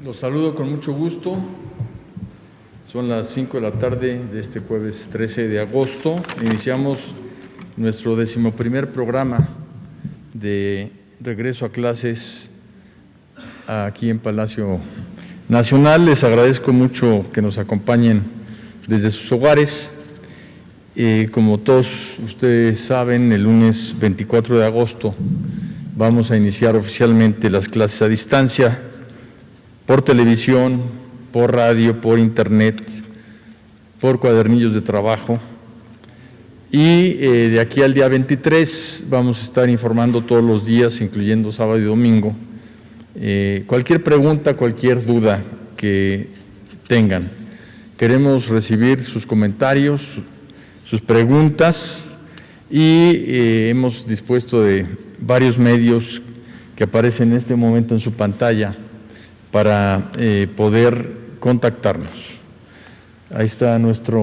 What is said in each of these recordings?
Los saludo con mucho gusto. Son las 5 de la tarde de este jueves 13 de agosto. Iniciamos nuestro 11º programa de regreso a clases aquí en Palacio Nacional. Les agradezco mucho que nos acompañen desde sus hogares. Como todos ustedes saben, el lunes 24 de agosto vamos a iniciar oficialmente las clases a distancia, por televisión, por radio, por internet, por cuadernillos de trabajo. Y de aquí al día 23 vamos a estar informando todos los días, incluyendo sábado y domingo, cualquier pregunta, cualquier duda que tengan. Queremos recibir sus comentarios, sus preguntas, y hemos dispuesto de varios medios que aparecen en este momento en su pantalla para poder contactarnos. Ahí está nuestra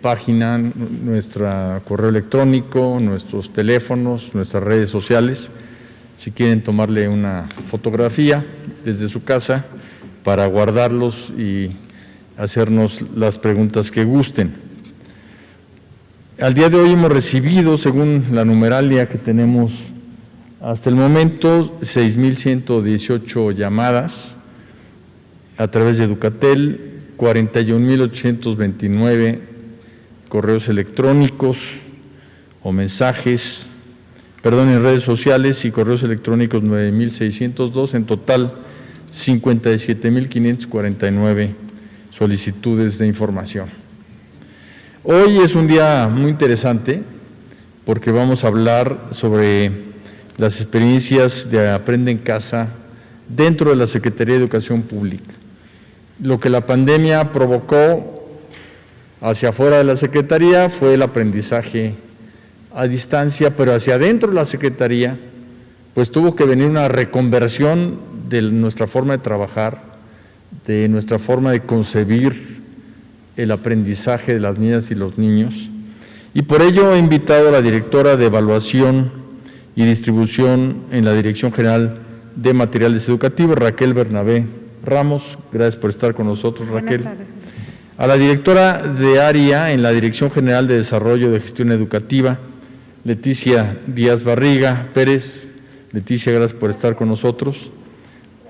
página, nuestro correo electrónico, nuestros teléfonos, nuestras redes sociales. Si quieren tomarle una fotografía desde su casa para guardarlos y hacernos las preguntas que gusten. Al día de hoy hemos recibido, según la numeralia que tenemos hasta el momento, 6,118 llamadas a través de Educatel, 41,829 correos electrónicos o mensajes, en redes sociales, y correos electrónicos 9,602, en total 57,549 solicitudes de información. Hoy es un día muy interesante porque vamos a hablar sobre las experiencias de Aprende en Casa dentro de la Secretaría de Educación Pública. Lo que la pandemia provocó hacia afuera de la Secretaría fue el aprendizaje a distancia, pero hacia adentro de la Secretaría pues tuvo que venir una reconversión de nuestra forma de trabajar, de nuestra forma de concebir el aprendizaje de las niñas y los niños, y por ello he invitado a la directora de Evaluación y Distribución en la Dirección General de Materiales Educativos, Raquel Bernabé Ramos. Gracias por estar con nosotros, Raquel. A la directora de área en la Dirección General de Desarrollo de Gestión Educativa, Leticia Díaz Barriga Pérez. Leticia, gracias por estar con nosotros.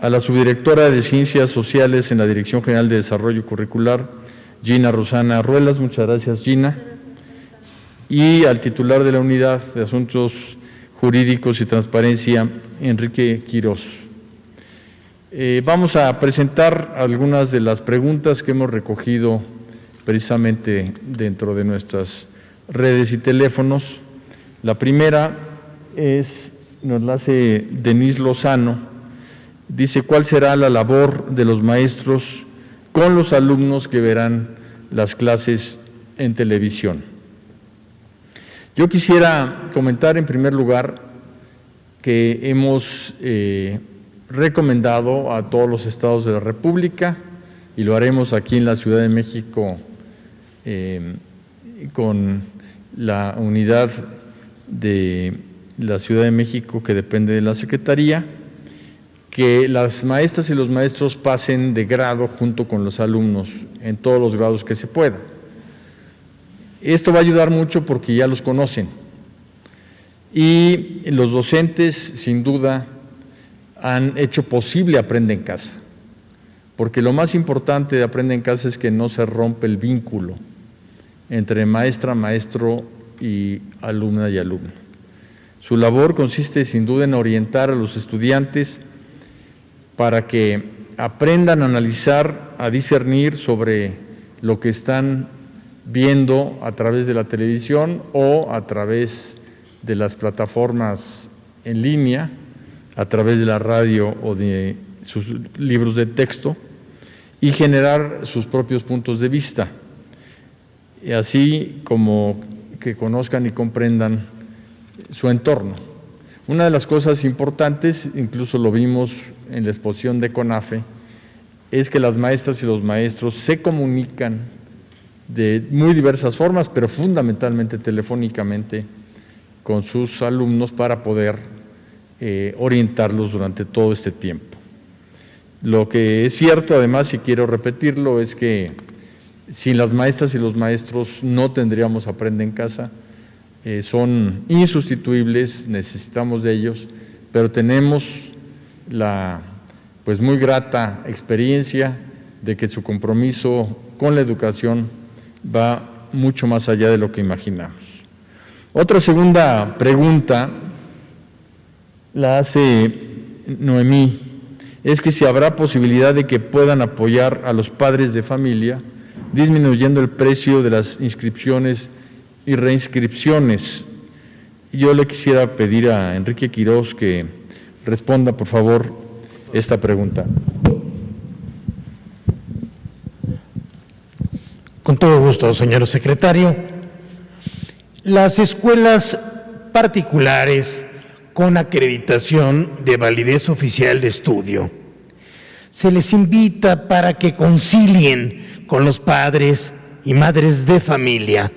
A la subdirectora de Ciencias Sociales en la Dirección General de Desarrollo Curricular, Gina Rosana Ruelas. Muchas gracias, Gina. Y al titular de la Unidad de Asuntos Jurídicos y Transparencia, Enrique Quirós. Vamos a presentar algunas de las preguntas que hemos recogido precisamente dentro de nuestras redes y teléfonos. La primera nos la hace Denise Lozano. Dice: ¿cuál será la labor de los maestros con los alumnos que verán las clases en televisión? Yo quisiera comentar en primer lugar que hemos recomendado a todos los estados de la República, y lo haremos aquí en la Ciudad de México con la unidad de la Ciudad de México que depende de la Secretaría, que las maestras y los maestros pasen de grado junto con los alumnos en todos los grados que se pueda. Esto va a ayudar mucho porque ya los conocen, y los docentes sin duda han hecho posible Aprende en Casa, porque lo más importante de Aprende en Casa es que no se rompe el vínculo entre maestra, maestro y alumna y alumno. Su labor consiste sin duda en orientar a los estudiantes para que aprendan a analizar, a discernir sobre lo que están viendo a través de la televisión o a través de las plataformas en línea, a través de la radio o de sus libros de texto, y generar sus propios puntos de vista, y así como que conozcan y comprendan su entorno. Una de las cosas importantes, incluso lo vimos en la exposición de CONAFE, es que las maestras y los maestros se comunican de muy diversas formas, pero fundamentalmente telefónicamente, con sus alumnos para poder orientarlos durante todo este tiempo. Lo que es cierto, además, y quiero repetirlo, es que sin las maestras y los maestros no tendríamos Aprende en Casa. Son insustituibles, necesitamos de ellos, pero tenemos la pues muy grata experiencia de que su compromiso con la educación va mucho más allá de lo que imaginamos. Otra segunda pregunta la hace Noemí, es que si habrá posibilidad de que puedan apoyar a los padres de familia disminuyendo el precio de las inscripciones y reinscripciones. Yo le quisiera pedir a Enrique Quirós que responda, por favor, esta pregunta. Con todo gusto, señor secretario. Las escuelas particulares con acreditación de validez oficial de estudio, se les invita para que concilien con los padres y madres de familia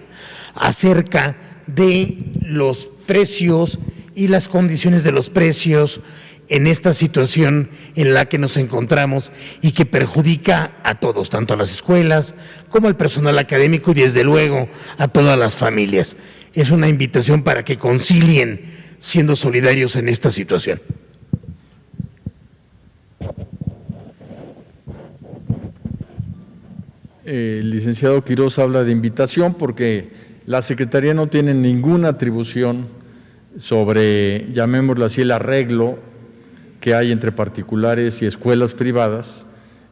acerca de los precios y las condiciones de los precios en esta situación en la que nos encontramos y que perjudica a todos, tanto a las escuelas como al personal académico y desde luego a todas las familias. Es una invitación para que concilien siendo solidarios en esta situación. El licenciado Quirós habla de invitación porque la Secretaría no tiene ninguna atribución sobre, llamémoslo así, el arreglo que hay entre particulares y escuelas privadas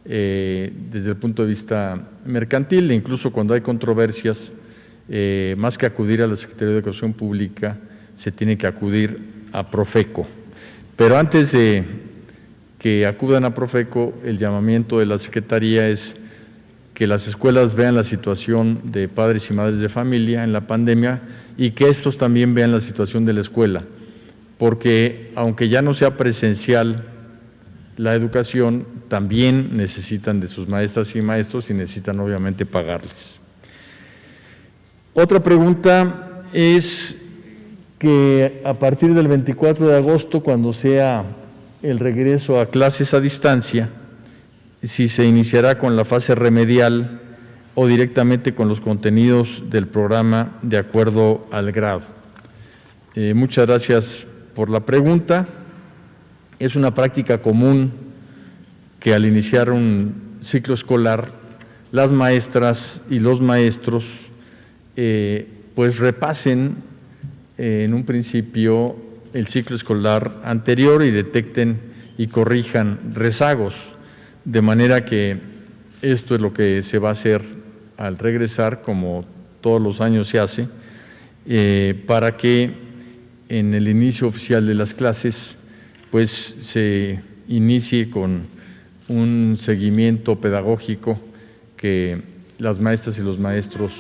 desde el punto de vista mercantil, e incluso cuando hay controversias, más que acudir a la Secretaría de Educación Pública, se tiene que acudir a Profeco. Pero antes de que acudan a Profeco, el llamamiento de la Secretaría es que las escuelas vean la situación de padres y madres de familia en la pandemia y que estos también vean la situación de la escuela, porque aunque ya no sea presencial la educación, también necesitan de sus maestras y maestros y necesitan obviamente pagarles. Otra pregunta es que a partir del 24 de agosto, cuando sea el regreso a clases a distancia, si se iniciará con la fase remedial o directamente con los contenidos del programa de acuerdo al grado. Muchas gracias por la pregunta. Es una práctica común que al iniciar un ciclo escolar, las maestras y los maestros pues repasen en un principio el ciclo escolar anterior y detecten y corrijan rezagos, de manera que esto es lo que se va a hacer al regresar, como todos los años se hace, para que en el inicio oficial de las clases pues se inicie con un seguimiento pedagógico que las maestras y los maestros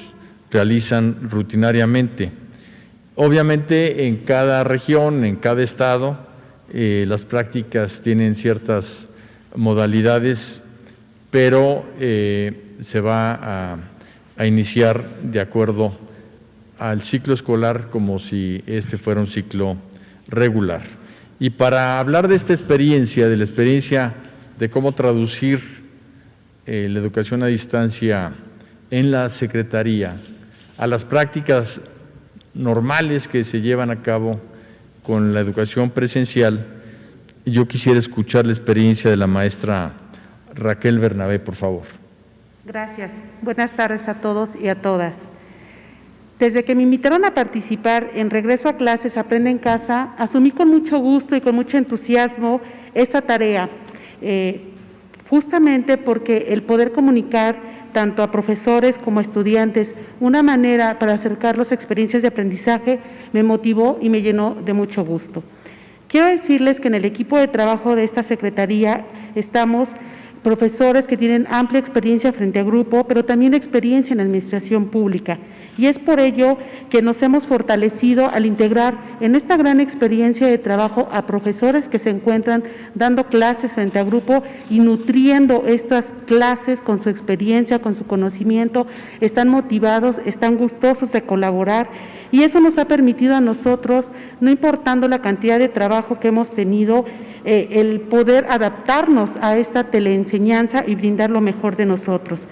realizan rutinariamente. Obviamente en cada región, en cada estado, las prácticas tienen ciertas modalidades, pero se va a iniciar de acuerdo al ciclo escolar como si este fuera un ciclo regular. Y para hablar de esta experiencia, de la experiencia de cómo traducir la educación a distancia en la Secretaría a las prácticas normales que se llevan a cabo con la educación presencial, yo quisiera escuchar la experiencia de la maestra Raquel Bernabé, por favor. Gracias. Buenas tardes a todos y a todas. Desde que me invitaron a participar en Regreso a Clases Aprende en Casa, asumí con mucho gusto y con mucho entusiasmo esta tarea, justamente porque el poder comunicar tanto a profesores como a estudiantes una manera para acercarlos a experiencias de aprendizaje me motivó y me llenó de mucho gusto. Quiero decirles que en el equipo de trabajo de esta Secretaría estamos profesores que tienen amplia experiencia frente a grupo, pero también experiencia en administración pública. Y es por ello que nos hemos fortalecido al integrar en esta gran experiencia de trabajo a profesores que se encuentran dando clases frente a grupo y nutriendo estas clases con su experiencia, con su conocimiento, están motivados, están gustosos de colaborar. Y eso nos ha permitido a nosotros, no importando la cantidad de trabajo que hemos tenido, el poder adaptarnos a esta teleenseñanza y brindar lo mejor de nosotros.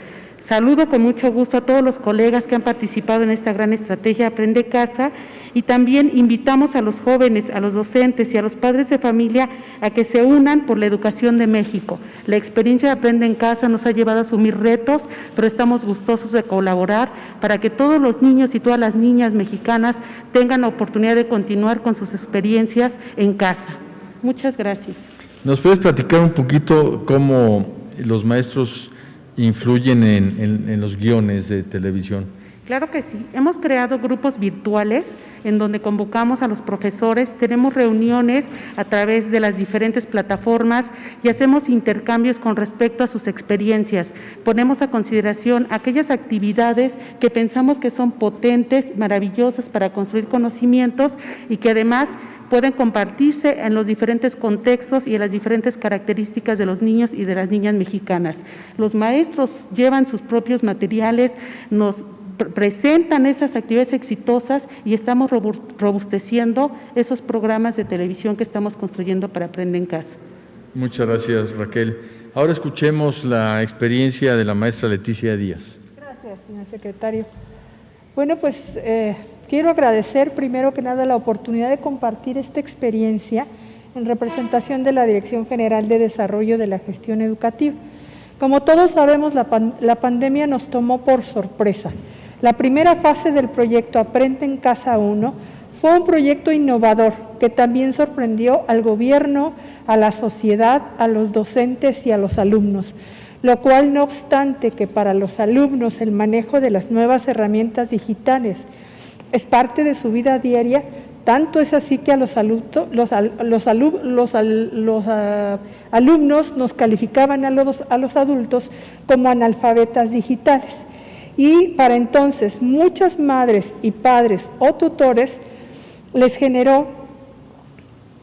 Saludo con mucho gusto a todos los colegas que han participado en esta gran estrategia Aprende Casa y también invitamos a los jóvenes, a los docentes y a los padres de familia a que se unan por la educación de México. La experiencia de Aprende en Casa nos ha llevado a asumir retos, pero estamos gustosos de colaborar para que todos los niños y todas las niñas mexicanas tengan la oportunidad de continuar con sus experiencias en casa. Muchas gracias. ¿Nos puedes platicar un poquito cómo los maestros influyen en los guiones de televisión? Claro que sí. Hemos creado grupos virtuales en donde convocamos a los profesores, tenemos reuniones a través de las diferentes plataformas y hacemos intercambios con respecto a sus experiencias. Ponemos a consideración aquellas actividades que pensamos que son potentes, maravillosas para construir conocimientos y que además pueden compartirse en los diferentes contextos y en las diferentes características de los niños y de las niñas mexicanas. Los maestros llevan sus propios materiales, nos presentan esas actividades exitosas y estamos robusteciendo esos programas de televisión que estamos construyendo para Aprende en Casa. Muchas gracias, Raquel. Ahora escuchemos la experiencia de la maestra Leticia Díaz. Gracias, señor secretario. Bueno, pues quiero agradecer primero que nada la oportunidad de compartir esta experiencia en representación de la Dirección General de Desarrollo de la Gestión Educativa. Como todos sabemos, la pandemia nos tomó por sorpresa. La primera fase del proyecto Aprende en Casa 1 fue un proyecto innovador que también sorprendió al gobierno, a la sociedad, a los docentes y a los alumnos, lo cual no obstante que para los alumnos el manejo de las nuevas herramientas digitales es parte de su vida diaria, tanto es así que a los alumnos nos calificaban a los adultos como analfabetas digitales. Y para entonces muchas madres y padres o tutores les generó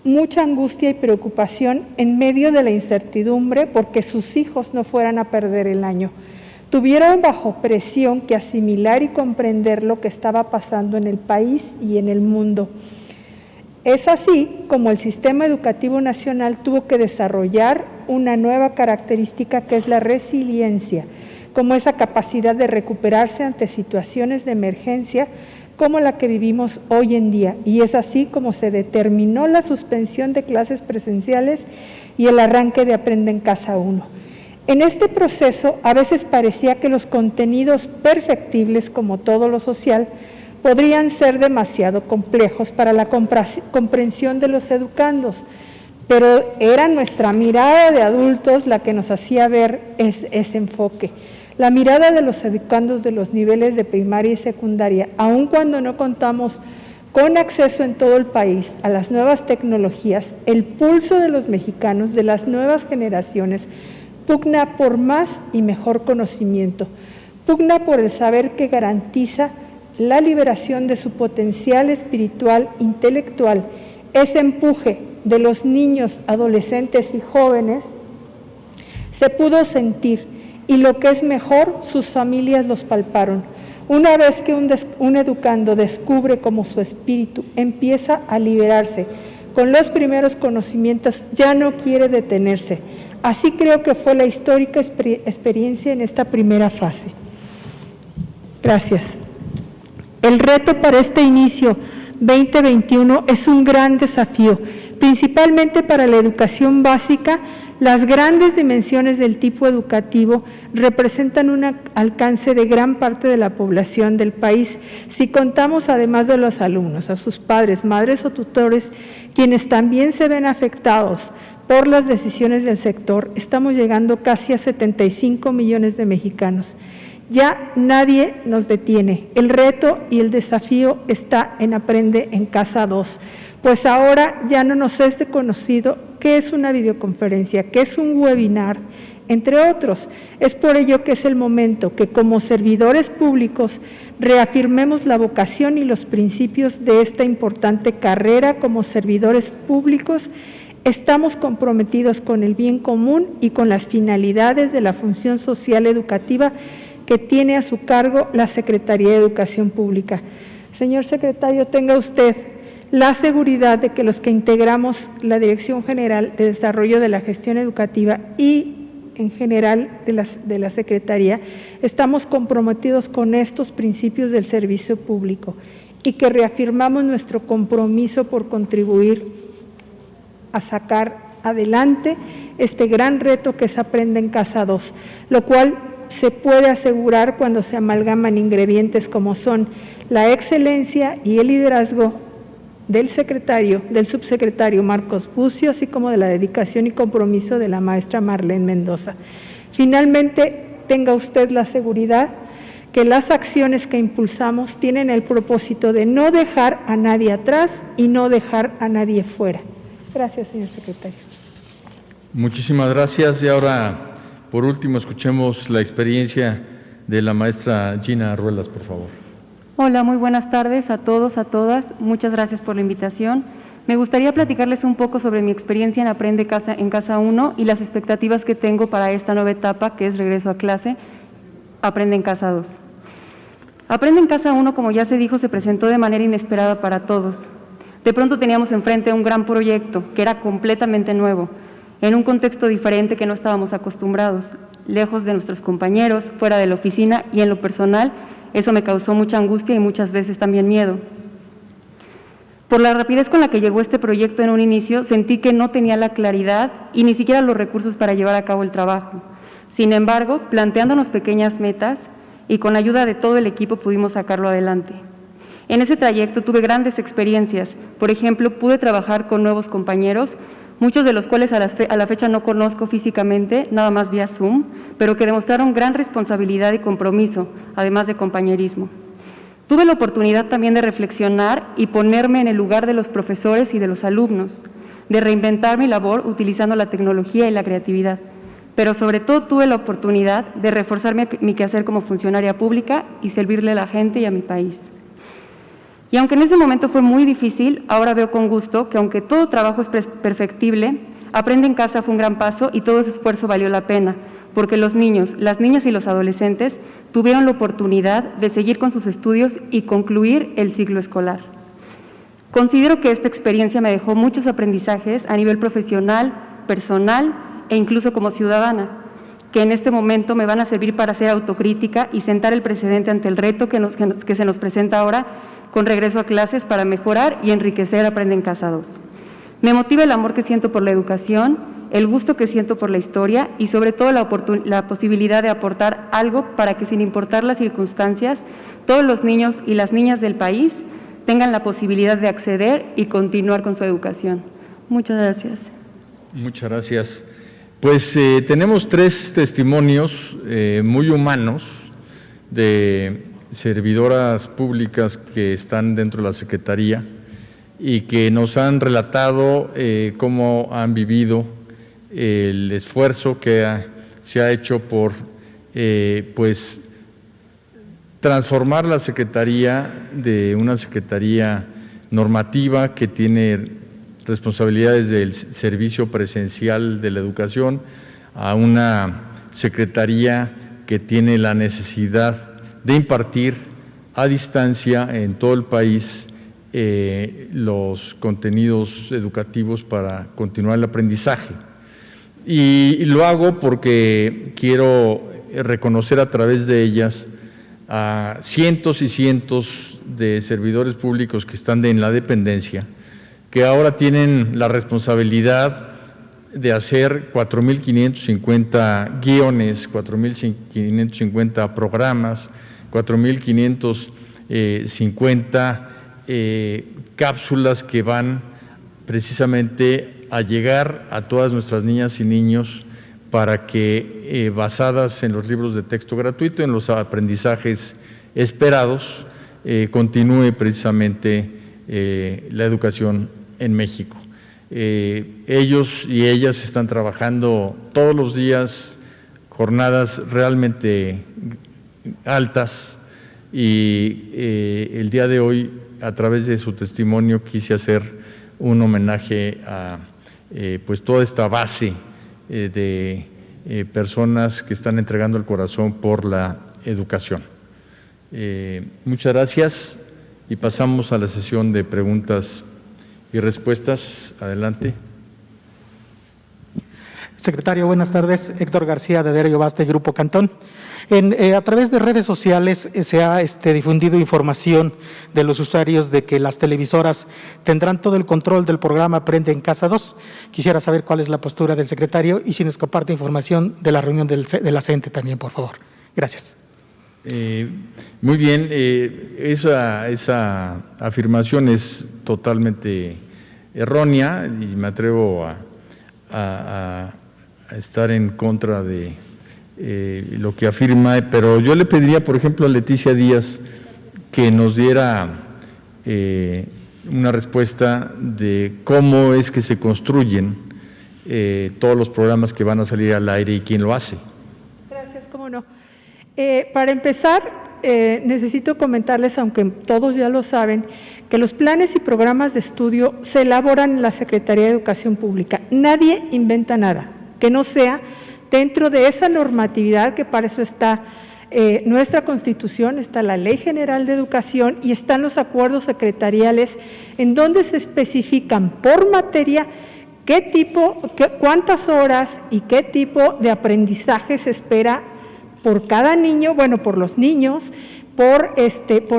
mucha angustia y preocupación en medio de la incertidumbre porque sus hijos no fueran a perder el año. Tuvieron bajo presión que asimilar y comprender lo que estaba pasando en el país y en el mundo. Es así como el Sistema Educativo Nacional tuvo que desarrollar una nueva característica que es la resiliencia, como esa capacidad de recuperarse ante situaciones de emergencia como la que vivimos hoy en día. Y es así como se determinó la suspensión de clases presenciales y el arranque de Aprende en Casa 1. En este proceso a veces parecía que los contenidos perfectibles, como todo lo social, podrían ser demasiado complejos para la comprensión de los educandos, pero era nuestra mirada de adultos la que nos hacía ver ese enfoque. La mirada de los educandos de los niveles de primaria y secundaria, aun cuando no contamos con acceso en todo el país a las nuevas tecnologías, el pulso de los mexicanos, de las nuevas generaciones, pugna por más y mejor conocimiento, pugna por el saber que garantiza la liberación de su potencial espiritual, intelectual, ese empuje de los niños, adolescentes y jóvenes, se pudo sentir y lo que es mejor, sus familias los palparon. Una vez que un educando descubre cómo su espíritu empieza a liberarse con los primeros conocimientos, ya no quiere detenerse. Así creo que fue la histórica experiencia en esta primera fase. Gracias. El reto para este inicio 2021 es un gran desafío, principalmente para la educación básica. Las grandes dimensiones del tipo educativo representan un alcance de gran parte de la población del país. Si contamos además de los alumnos, a sus padres, madres o tutores, quienes también se ven afectados por las decisiones del sector, estamos llegando casi a 75 millones de mexicanos. Ya nadie nos detiene. El reto y el desafío está en Aprende en Casa 2, pues ahora ya no nos es desconocido qué es una videoconferencia, qué es un webinar, entre otros. Es por ello que es el momento que como servidores públicos reafirmemos la vocación y los principios de esta importante carrera como servidores públicos. Estamos comprometidos con el bien común y con las finalidades de la función social educativa que tiene a su cargo la Secretaría de Educación Pública. Señor secretario, tenga usted la seguridad de que los que integramos la Dirección General de Desarrollo de la Gestión Educativa y en general de la Secretaría, estamos comprometidos con estos principios del servicio público y que reafirmamos nuestro compromiso por contribuir a sacar adelante este gran reto que es Aprende en Casa 2, lo cual se puede asegurar cuando se amalgaman ingredientes como son la excelencia y el liderazgo del subsecretario Marcos Bucio, así como de la dedicación y compromiso de la maestra Marlene Mendoza. Finalmente, tenga usted la seguridad que las acciones que impulsamos tienen el propósito de no dejar a nadie atrás y no dejar a nadie fuera. Gracias, señor secretario. Muchísimas gracias. Y ahora, por último, escuchemos la experiencia de la maestra Gina Ruelas, por favor. Hola, muy buenas tardes a todos, a todas. Muchas gracias por la invitación. Me gustaría platicarles un poco sobre mi experiencia en Aprende en Casa 1 y las expectativas que tengo para esta nueva etapa, que es regreso a clase, Aprende en Casa 2. Aprende en Casa 1, como ya se dijo, se presentó de manera inesperada para todos. De pronto teníamos enfrente un gran proyecto que era completamente nuevo, en un contexto diferente que no estábamos acostumbrados, lejos de nuestros compañeros, fuera de la oficina y en lo personal. Eso me causó mucha angustia y muchas veces también miedo. Por la rapidez con la que llegó este proyecto en un inicio, sentí que no tenía la claridad y ni siquiera los recursos para llevar a cabo el trabajo. Sin embargo, planteándonos pequeñas metas y con la ayuda de todo el equipo pudimos sacarlo adelante. En ese trayecto tuve grandes experiencias. Por ejemplo, pude trabajar con nuevos compañeros, muchos de los cuales a la fecha no conozco físicamente, nada más vía Zoom, pero que demostraron gran responsabilidad y compromiso, además de compañerismo. Tuve la oportunidad también de reflexionar y ponerme en el lugar de los profesores y de los alumnos, de reinventar mi labor utilizando la tecnología y la creatividad, pero sobre todo tuve la oportunidad de reforzar mi quehacer como funcionaria pública y servirle a la gente y a mi país. Y aunque en ese momento fue muy difícil, ahora veo con gusto que aunque todo trabajo es perfectible, Aprende en Casa fue un gran paso y todo ese esfuerzo valió la pena, porque los niños, las niñas y los adolescentes tuvieron la oportunidad de seguir con sus estudios y concluir el ciclo escolar. Considero que esta experiencia me dejó muchos aprendizajes a nivel profesional, personal e incluso como ciudadana, que en este momento me van a servir para hacer autocrítica y sentar el precedente ante el reto que se nos presenta ahora con regreso a clases para mejorar y enriquecer Aprende en Casa 2. Me motiva el amor que siento por la educación, el gusto que siento por la historia y sobre todo la posibilidad de aportar algo para que, sin importar las circunstancias, todos los niños y las niñas del país tengan la posibilidad de acceder y continuar con su educación. Muchas gracias. Muchas gracias. Pues tenemos 3 testimonios muy humanos de servidoras públicas que están dentro de la Secretaría y que nos han relatado cómo han vivido el esfuerzo que se ha hecho por pues transformar la Secretaría de una Secretaría normativa que tiene responsabilidades del servicio presencial de la educación a una Secretaría que tiene la necesidad de impartir a distancia en todo el país los contenidos educativos para continuar el aprendizaje. Y lo hago porque quiero reconocer a través de ellas a cientos y cientos de servidores públicos que están en la dependencia, que ahora tienen la responsabilidad de hacer 4.550 guiones, 4.550 programas, 4.550 cápsulas que van precisamente a llegar a todas nuestras niñas y niños para que, basadas en los libros de texto gratuito, en los aprendizajes esperados, continúe precisamente la educación en México. Ellos y ellas están trabajando todos los días, jornadas realmente altas, y el día de hoy, a través de su testimonio, quise hacer un homenaje a pues toda esta base de personas que están entregando el corazón por la educación. Muchas gracias y pasamos a la sesión de preguntas y respuestas. Adelante. Secretario, buenas tardes. Héctor García, de Diario Basta y Grupo Cantón. A través de redes sociales se ha difundido información de los usuarios de que las televisoras tendrán todo el control del programa Aprende en Casa 2. Quisiera saber cuál es la postura del secretario y si nos comparte información de la reunión de la CENTE también, por favor. Gracias. Muy bien, esa afirmación es totalmente errónea y me atrevo a estar en contra de lo que afirma, pero yo le pediría, por ejemplo, a Leticia Díaz que nos diera una respuesta de cómo es que se construyen todos los programas que van a salir al aire y quién lo hace. Gracias, cómo no. Para empezar, necesito comentarles, aunque todos ya lo saben, que los planes y programas de estudio se elaboran en la Secretaría de Educación Pública. Nadie inventa nada que no sea dentro de esa normatividad, que para eso está nuestra Constitución, está la Ley General de Educación y están los acuerdos secretariales en donde se especifican por materia qué tipo, cuántas horas y qué tipo de aprendizaje se espera por cada niño, bueno, por los niños, por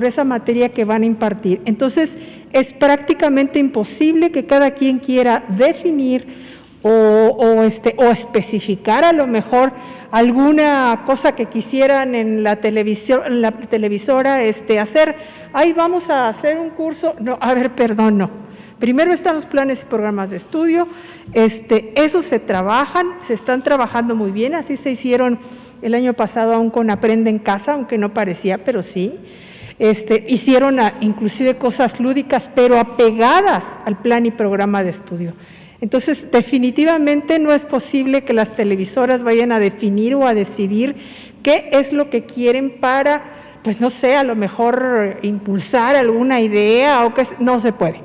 esa materia que van a impartir. Entonces, es prácticamente imposible que cada quien quiera definir o especificar a lo mejor alguna cosa que quisieran en la televisión, en la televisora, hacer, ay, vamos a hacer un curso. No, a ver, perdón, no. Primero están los planes y programas de estudio, esos se están trabajando muy bien, así se hicieron el año pasado aún con Aprende en Casa, aunque no parecía, pero sí. Hicieron inclusive cosas lúdicas, pero apegadas al plan y programa de estudio. Entonces, definitivamente no es posible que las televisoras vayan a definir o a decidir qué es lo que quieren para, pues no sé, a lo mejor impulsar alguna idea o que no se puede.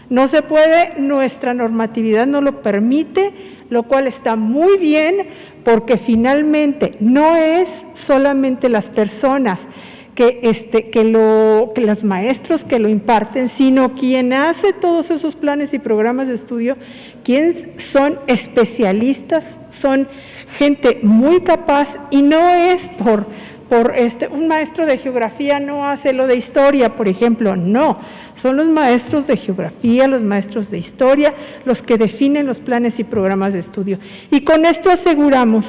No se puede, nuestra normatividad no lo permite, lo cual está muy bien, porque finalmente no es solamente las personas que los maestros que lo imparten, sino quien hace todos esos planes y programas de estudio, quienes son especialistas, son gente muy capaz, y no es un maestro de geografía no hace lo de historia, por ejemplo, no, son los maestros de geografía, los maestros de historia, los que definen los planes y programas de estudio. Y con esto aseguramos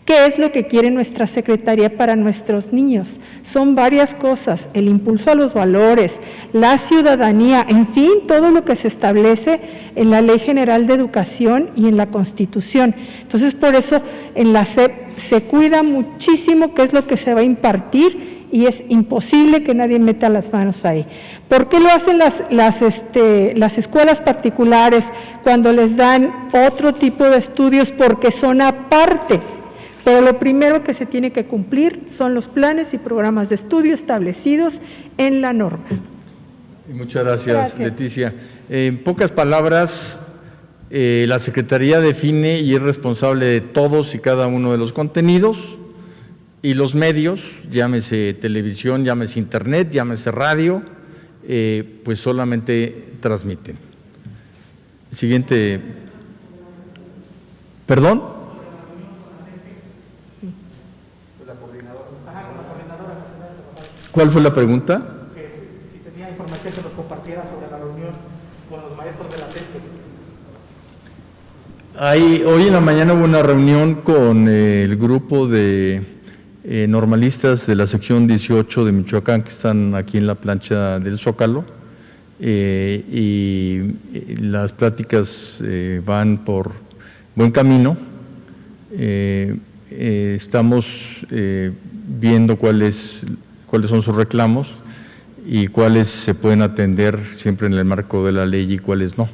¿qué es lo que quiere nuestra Secretaría para nuestros niños? Son varias cosas: el impulso a los valores, la ciudadanía, en fin, todo lo que se establece en la Ley General de Educación y en la Constitución. Entonces, por eso en la SEP se cuida muchísimo qué es lo que se va a impartir y es imposible que nadie meta las manos ahí. ¿Por qué lo hacen las escuelas particulares cuando les dan otro tipo de estudios? Porque son aparte. Pero lo primero que se tiene que cumplir son los planes y programas de estudio establecidos en la norma. Muchas gracias, Leticia. En pocas palabras, la Secretaría define y es responsable de todos y cada uno de los contenidos, y los medios, llámese televisión, llámese internet, llámese radio, pues solamente transmiten. Siguiente. ¿Perdón? ¿Cuál fue la pregunta? Si tenía información que nos compartiera sobre la reunión con los maestros de la CENTE. Hoy en la mañana hubo una reunión con el grupo de normalistas de la sección 18 de Michoacán, que están aquí en la plancha del Zócalo, y las pláticas van por buen camino. Estamos viendo cuáles son sus reclamos y cuáles se pueden atender siempre en el marco de la ley y cuáles no.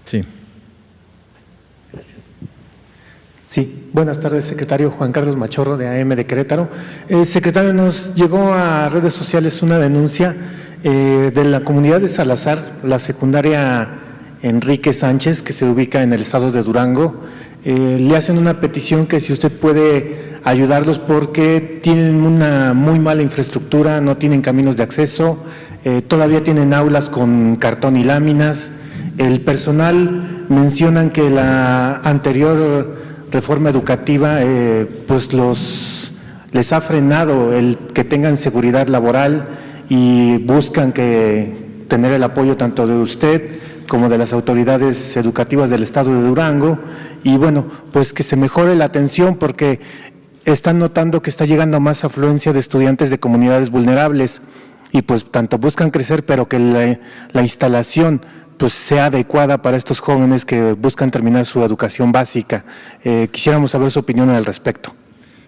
Sí. Gracias. Sí, buenas tardes, secretario. Juan Carlos Machorro, de AM de Querétaro. Secretario, nos llegó a redes sociales una denuncia de la comunidad de Salazar, la secundaria Enrique Sánchez, que se ubica en el estado de Durango. Le hacen una petición que si usted puede ayudarlos porque tienen una muy mala infraestructura, no tienen caminos de acceso, todavía tienen aulas con cartón y láminas. El personal mencionan que la anterior reforma educativa pues les ha frenado el que tengan seguridad laboral y buscan tener el apoyo tanto de usted como de las autoridades educativas del estado de Durango, y bueno, pues que se mejore la atención porque están notando que está llegando más afluencia de estudiantes de comunidades vulnerables y pues tanto buscan crecer, pero que la instalación pues sea adecuada para estos jóvenes que buscan terminar su educación básica. Quisiéramos saber su opinión al respecto.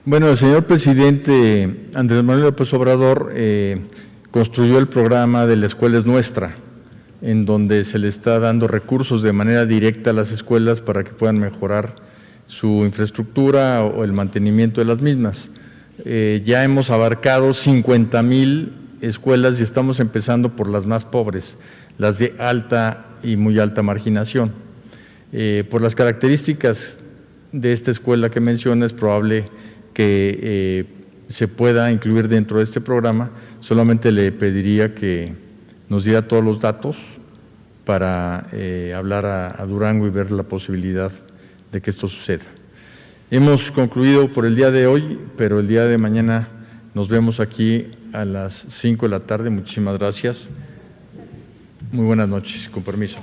Bueno, el señor presidente Andrés Manuel López Obrador construyó el programa de La Escuela es Nuestra, en donde se le está dando recursos de manera directa a las escuelas para que puedan mejorar su infraestructura o el mantenimiento de las mismas. Ya hemos abarcado 50,000 escuelas y estamos empezando por las más pobres, las de alta y muy alta marginación. Por las características de esta escuela que menciona, es probable que se pueda incluir dentro de este programa. Solamente le pediría que nos diera todos los datos para hablar a Durango y ver la posibilidad de que esto suceda. Hemos concluido por el día de hoy, pero el día de mañana nos vemos aquí a las 5 de la tarde. Muchísimas gracias. Muy buenas noches, con permiso.